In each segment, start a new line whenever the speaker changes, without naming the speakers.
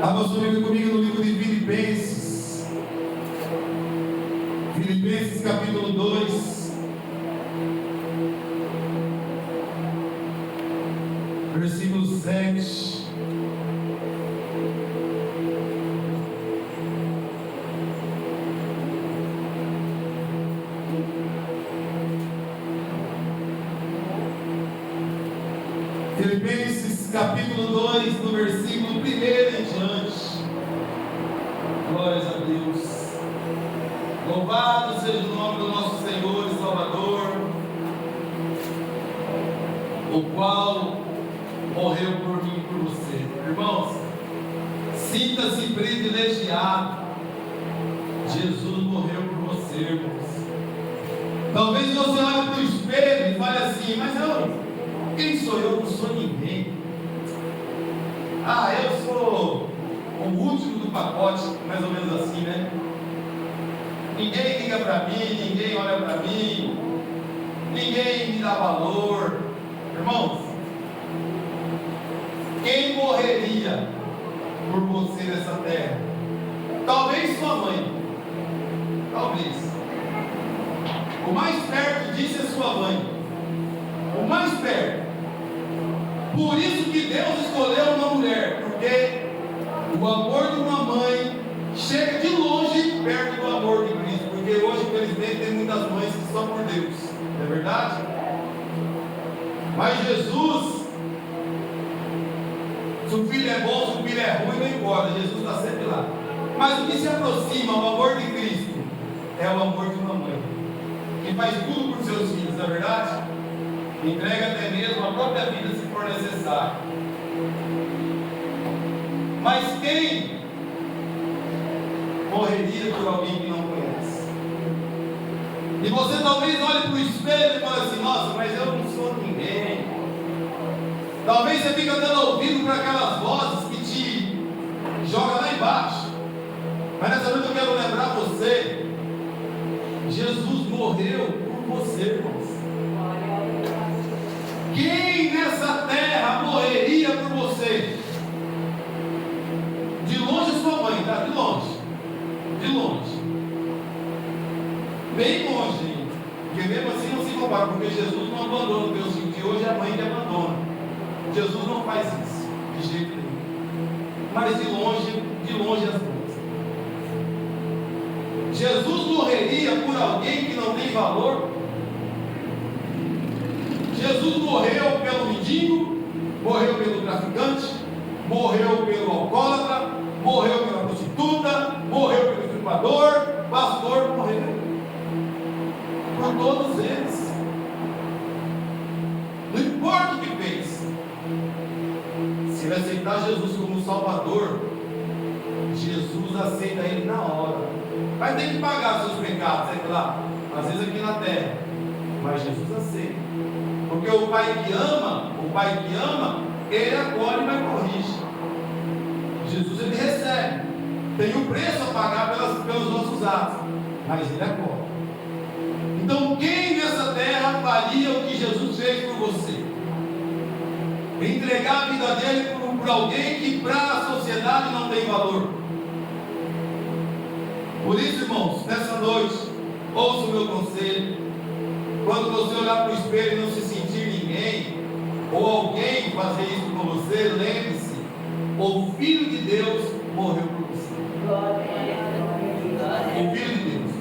Abra sua Bíblia comigo no livro de Filipenses. Filipenses capítulo 2, versículo 7. Filipenses capítulo 2, do versículo 1 em diante. Glórias a Deus. Louvado seja o nome do nosso Senhor e Salvador, o qual morreu por mim e por você. Irmãos, sinta-se privilegiado. Jesus morreu por você, irmãos. Talvez você olhe para o espelho e fale assim: mas quem sou eu? Não sou ninguém. Eu sou o último do pacote, mais ou menos assim, né? Ninguém liga para mim, ninguém olha para mim, ninguém me dá valor. Irmãos, quem morreria por você nessa terra? Talvez sua mãe. Talvez. O mais perto disso é sua mãe. O mais perto. Por isso que Deus escolheu uma mulher, porque o amor de uma mãe chega de longe perto do amor de Cristo, porque hoje, infelizmente, tem muitas mães que são por Deus, não é verdade? Mas Jesus, se o filho é bom, se o filho é ruim, não importa, Jesus está sempre lá. Mas o que se aproxima ao amor de Cristo é o amor de uma mãe, que faz tudo por seus filhos, não é verdade? Entrega até mesmo a própria vida se for necessário. Mas quem morreria por alguém que não conhece? E você talvez olhe para o espelho e fale assim: nossa, mas eu não sou ninguém. Talvez você fique dando ouvido para aquelas vozes que te jogam lá embaixo. Mas nessa noite eu quero lembrar você: Jesus morreu por você, irmãos. Quem nessa terra morreria por você? De longe sua mãe, tá? De longe. De longe. Bem longe. Porque mesmo assim não se compara, porque Jesus não abandona o Deus de hoje, é a mãe que abandona. Jesus não faz isso, de jeito nenhum. Mas de longe as duas. Jesus morreria por alguém que não tem valor? Jesus morreu pelo mendigo, morreu pelo traficante, morreu pelo alcoólatra, morreu pela prostituta, morreu pelo estuprador, pastor, morreu por todos eles. Não importa o que fez. Se ele aceitar Jesus como Salvador, Jesus aceita ele na hora. Vai ter que pagar seus pecados, sei lá, às vezes aqui na terra, mas Jesus aceita. Porque o pai que ama, ele acolhe, mas corrige. Jesus, ele recebe. Tem um preço a pagar pelos nossos atos, mas ele acolhe. Então, quem nessa terra faria o que Jesus fez por você? Entregar a vida dele por alguém que para a sociedade não tem valor. Por isso, irmãos, nessa noite, ouça o meu conselho. Quando você olhar para o espelho e não se sentir ninguém, ou alguém fazer isso com você, lembre-se: o Filho de Deus morreu por você. O Filho de Deus.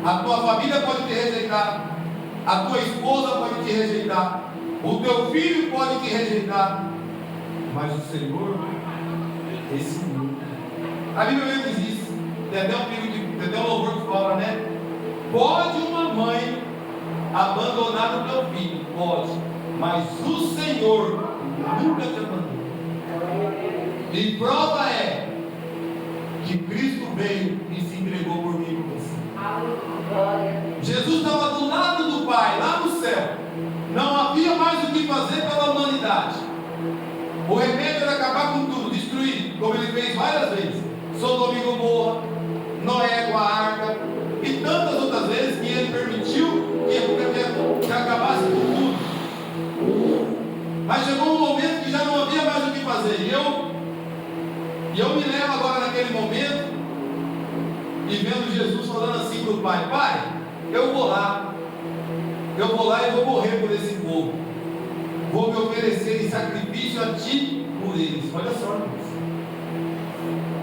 A tua família pode te rejeitar, a tua esposa pode te rejeitar, o teu filho pode te rejeitar, mas o Senhor, esse nunca. A Bíblia mesmo diz isso. Tem até um louvor que fala, né? Pode uma mãe abandonar o teu filho? Pode, mas o Senhor nunca te abandona. E prova é que Cristo veio e se entregou por mim e por você. Jesus estava do lado do Pai, lá no céu. Não havia mais o que fazer pela humanidade. O remédio era acabar com tudo, destruir, como ele fez várias vezes. Sodoma e Gomorra, Noé com a arca, e tantas outras vezes que ele permitiu que acabasse com tudo. Mas chegou um momento que já não havia mais o que fazer. E eu E eu me lembro agora naquele momento, e vendo Jesus falando assim para o Pai: Pai, eu vou lá e vou morrer por esse povo, vou me oferecer em sacrifício a Ti por eles. Olha só, irmãos,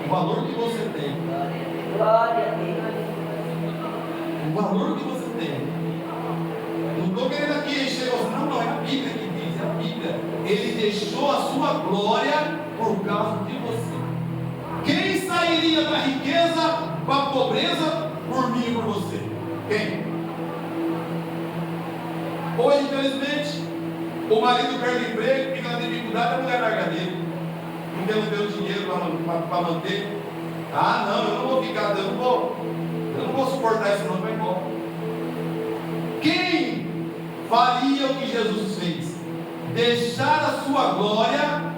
o valor que você tem,
Glória a Deus.
o valor que você tem. Não estou querendo aqui encher você, não, é a Bíblia que diz, é a Bíblia. Ele deixou a sua glória por causa de você. Quem sairia da riqueza para a pobreza por mim e por você? Quem? Hoje, infelizmente, o marido perde emprego, fica na dificuldade, a mulher larga dele, porque não tem o dinheiro para manter. Ah, não, eu não vou ficar, eu não vou suportar isso, não, vai embora. Quem faria o que Jesus fez? Deixar a sua glória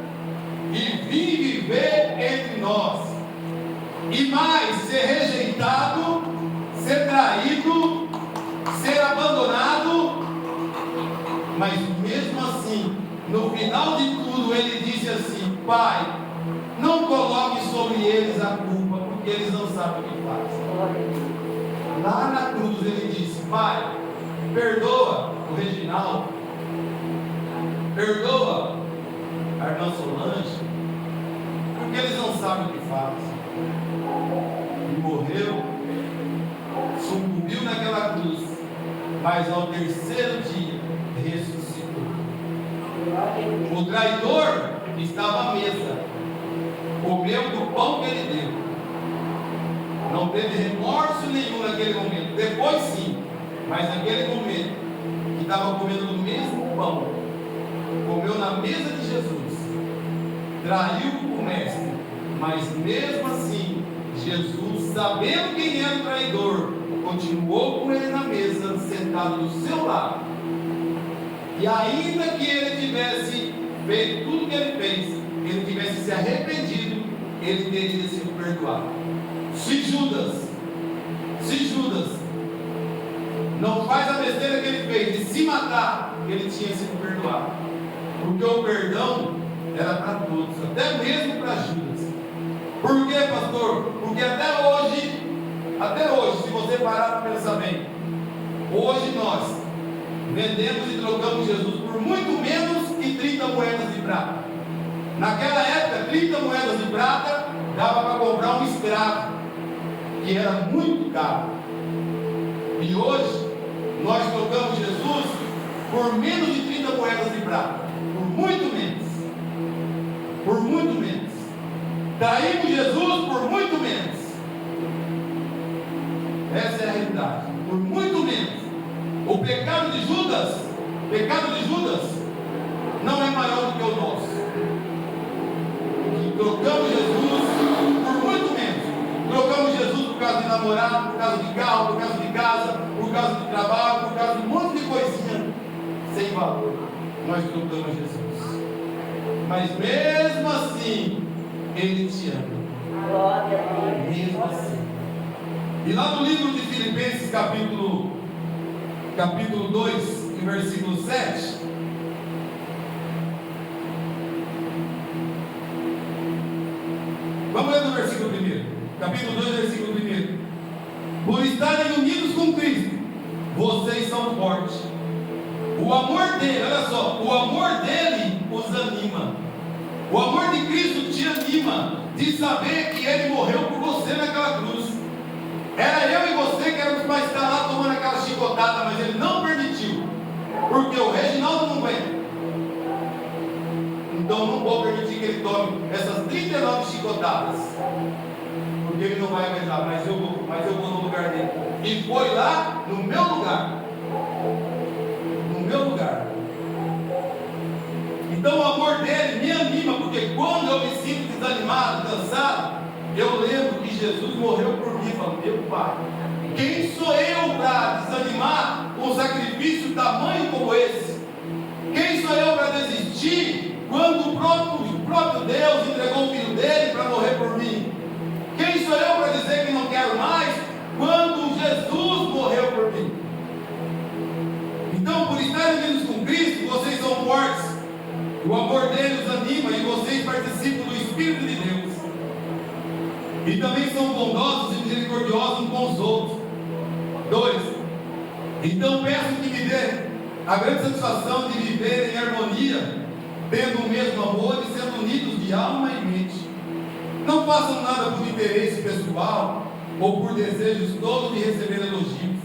e vir viver entre nós, e mais, ser rejeitado, ser traído, ser abandonado, mas mesmo assim, no final de tudo, ele disse assim: Pai, não coloque sobre eles a culpa, porque eles não sabem o que fazem. Lá na cruz ele disse: Pai, perdoa o Reginaldo, perdoa a irmã Solange, porque eles não sabem o que fazem. E morreu, sucumbiu naquela cruz, mas ao terceiro dia ressuscitou. O traidor estava à mesa, comeu do pão que ele deu, não teve remorso nenhum naquele momento. Depois sim, mas naquele momento que estava comendo do mesmo pão, comeu na mesa de Jesus, traiu o mestre, mas mesmo assim Jesus, sabendo quem era o traidor, continuou com ele na mesa, sentado do seu lado. E ainda que ele tivesse feito tudo que ele fez, ele tivesse se arrependido, ele teria sido perdoado. Se Judas não faz a besteira que ele fez de se matar, ele tinha sido perdoado, porque o perdão era para todos, até mesmo para Judas. Por quê, pastor? Porque até hoje, se você parar para pensar bem, hoje nós vendemos e trocamos Jesus por muito menos que 30 moedas de prata. Naquela época, 30 moedas de prata dava para comprar um escravo, que era muito caro. E hoje nós trocamos Jesus por menos de 30 moedas de prata, por muito menos. Traímos Jesus por muito menos. Essa é a realidade, por muito menos. O pecado de Judas não é maior do que o nosso. Trocamos Jesus por muito menos. Trocamos Jesus por causa de namorado, por causa de carro, por causa de casa, por causa de trabalho, por causa de um monte de coisinha sem valor. Nós trocamos Jesus. Mas mesmo assim, Ele te ama.
Glória a Deus.
Mesmo assim. E lá no livro de Filipenses, capítulo 2, e versículo 7. Vamos ler no versículo 1. Capítulo 2, versículo 1. Por estarem unidos com Cristo, vocês são fortes. O amor dele, olha só, o amor dele os anima. O amor de Cristo te anima de saber que Ele morreu por você naquela cruz. Era eu e você que éramos para estar lá tomando aquela chicotada, mas Ele não permitiu, porque o Reginaldo não aguenta. Então não vou permitir que ele tome essas 39 chicotadas, porque ele não vai aguentar, mas eu vou no lugar dele. E foi lá no meu lugar. No meu lugar. Então o amor dele me anima, porque quando eu me sinto desanimado, cansado, eu lembro que Jesus morreu por mim. Falo, meu Pai, quem sou eu para desanimar um sacrifício tamanho como esse? Quem sou eu para desistir quando o próprio Deus entregou o Filho dele para morrer por mim? Quem sou eu para dizer que não quero mais quando Jesus morreu por mim? Então, por estarem unidos com Cristo, vocês são fortes. O amor dele os anima e vocês participam do Espírito de Deus. E também são bondosos e misericordiosos uns com os outros. 2. Então peço que me dê a grande satisfação de viver em harmonia, tendo o mesmo amor e sendo unidos de alma e mente. Não façam nada por interesse pessoal ou por desejos tolos de receber elogios,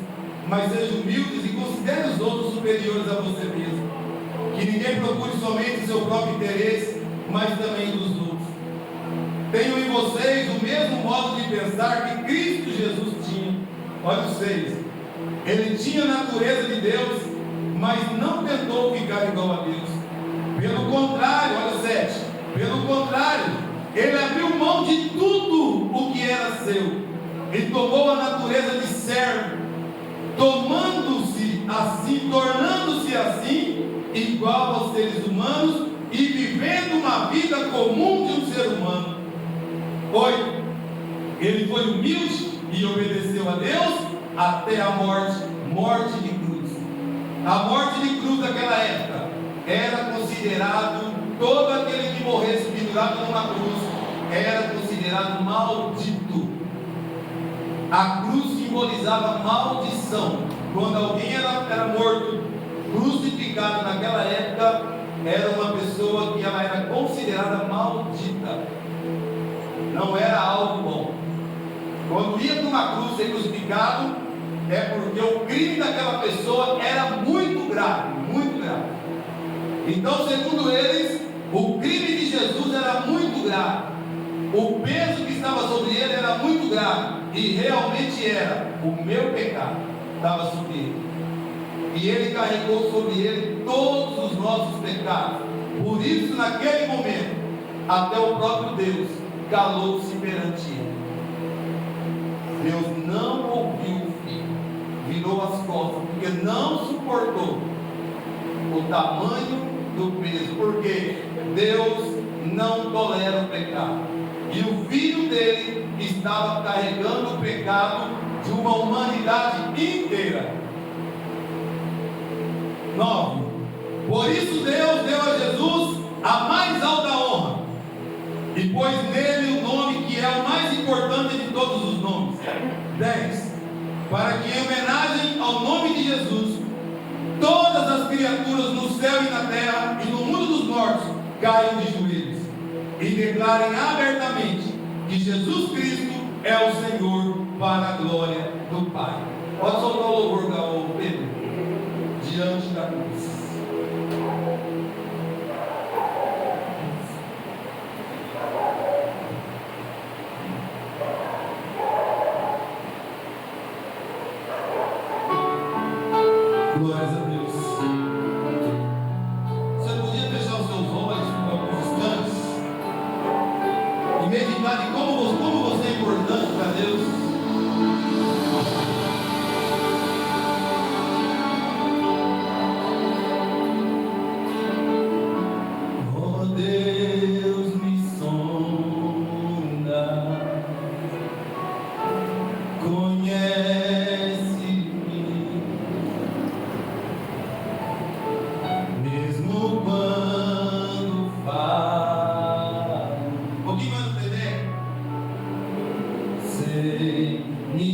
mas sejam humildes e considerem os outros superiores a você mesmo. Que ninguém procure somente o seu próprio interesse, mas também dos outros. Tenham em vocês o mesmo modo de pensar que Cristo Jesus tinha. Olha o 6. Ele tinha a natureza de Deus, mas não tentou ficar igual a Deus. Pelo contrário, olha o 7. Pelo contrário, ele abriu mão de tudo o que era seu. Ele tomou a natureza de servo, tornando-se assim, igual aos seres humanos e vivendo uma vida comum de um ser humano. 8. Ele foi humilde e obedeceu a Deus até a morte de cruz. A morte de cruz daquela época era considerado, todo aquele que morresse pendurado numa cruz era considerado maldito. A cruz simbolizava maldição. Quando alguém era morto, crucificado naquela época, era uma pessoa que ela era considerada maldita. Não era algo bom. Quando ia para uma cruz ser crucificado, é porque o crime daquela pessoa era muito grave, muito grave. Então, segundo eles, o crime de Jesus era muito grave. O peso que estava sobre ele era muito grave. E realmente era. O meu pecado estava sobre ele. E ele carregou sobre ele todos os nossos pecados. Por isso, naquele momento, até o próprio Deus calou-se perante ele. Deus não ouviu o filho, virou as costas, porque não suportou o tamanho do peso, porque Deus não tolera o pecado, e o filho dele estava carregando o pecado de uma humanidade inteira. 9. Por isso Deus deu a Jesus a mais alta honra, e pôs nele o nome que é o mais importante de todos os nomes. 10. Para que em homenagem ao nome de Jesus, todas as criaturas no céu e na terra e no mundo dos mortos caiam de joelhos e declarem abertamente que Jesus Cristo é o Senhor, para a glória do Pai. Pode soltar o louvor, Pedro, diante da cruz. Glórias a Deus. Você podia fechar os seus olhos por alguns instantes e meditar de como você é importante para Deus. Oh Deus, me sonda, conhece-me, mesmo quando falo. Um pouquinho mais no CD. Sei me